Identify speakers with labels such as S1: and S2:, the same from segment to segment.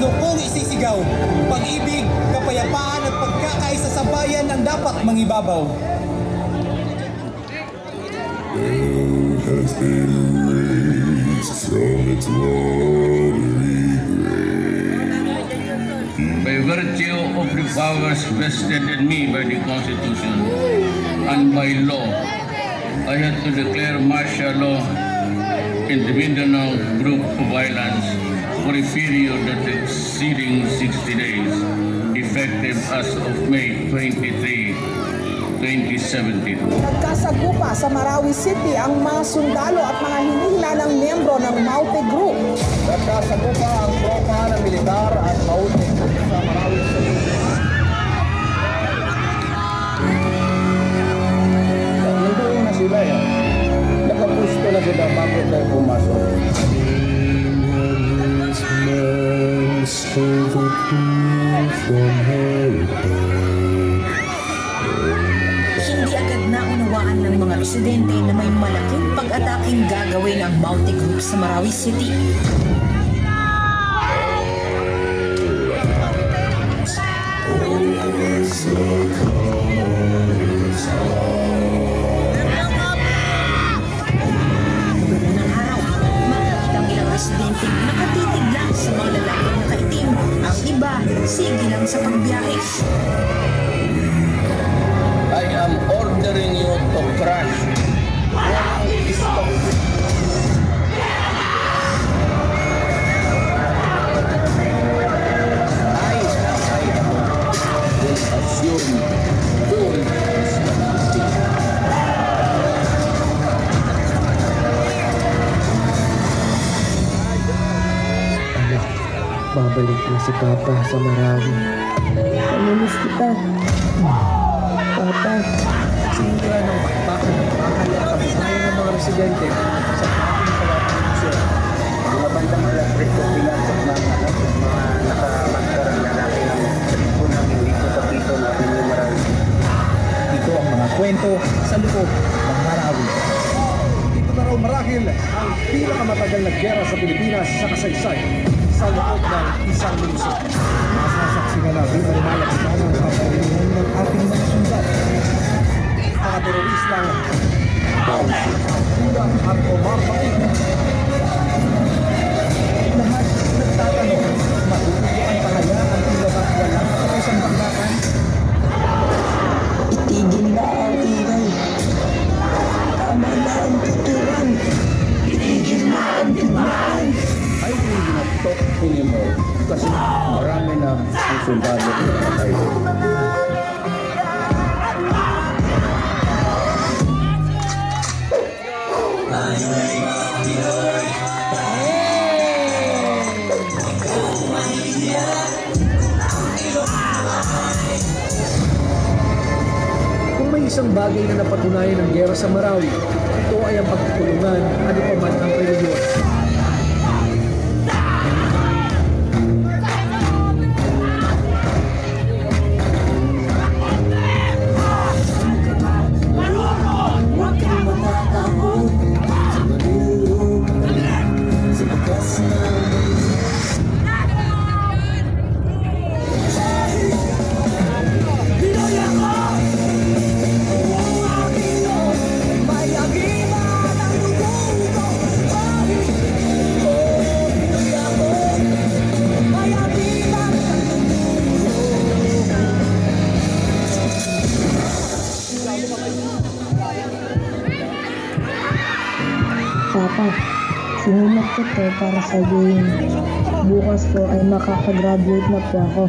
S1: kung isisigaw. Pag-ibig, kapayapaan at pagkakaisa sa bayan ang dapat mangibabaw.
S2: Has been raised from its watery grave.
S3: By virtue of the powers vested in me by the Constitution and by law, I had to declare martial law in the Mindanao group of islands for a period that exceeding 60 days, effective as of May 23, 2017.
S4: Nagkasagupa sa Marawi City ang mga sundalo at mga hinihila ng miyembro ng Maute Group.
S5: Nagkasagupa ang tropa ng militar at Maute Group sa Marawi City. Nandoon na sila yan. Nakapusto na sila bago tayo pumasok.
S6: Hindi agad naunawaan ng mga residente na may malaking pag-ataking gagawin ang Maute Group sa Marawi City. Unang araw, makikita ang ilang residente nakatitig lang sa mga lalaking nakaitim. Ang iba, sige lang sa pagbiyahe.
S5: I am ordering you to crash. Walang stop. I will assume full responsibility.
S7: Babalik na si Papa sa Marawi. Naminis kita. Papa.
S5: Simula ng bakbakan ng bakal at kabuhayan ng mga residente sa ating palatisyon. Mga bandang alas 3 o pinasok ng mga nakamaskarang lalaki ng tribunan dito sa pito natin yung Marawi. Ito ang mga kwento sa loob ng Marawi. Ito na raw marahil ang pinakamatagal na giyera sa Pilipinas sa kasaysayan sa loob ng isang lungsod. Masasaksihan natin ang malaksan ng kapalihan ng ating mga sundalo. Mga teroristang kulang at umapain. Lahat nagtatanong, matutuyo ang pahayaan kung lahat walang kapisang bakbakan.
S7: Itigil na ang ingay. Tama na ang tuturan. Itigil na ang dumaan.
S5: I will not talk anymore kasi marami na ang sundalo na patay. Kung may isang bagay na napatunayan ng giyera sa Marawi, ito ay ang pagtutulungan ano pa man ang reliyon.
S8: Papa, sinulat ko to para sabihin. Bukas po ay makakagraduate na po ako.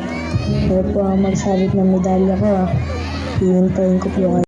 S8: Kaya po ang magsabit ng medalya ko ha. Hihintayin ko po kayo.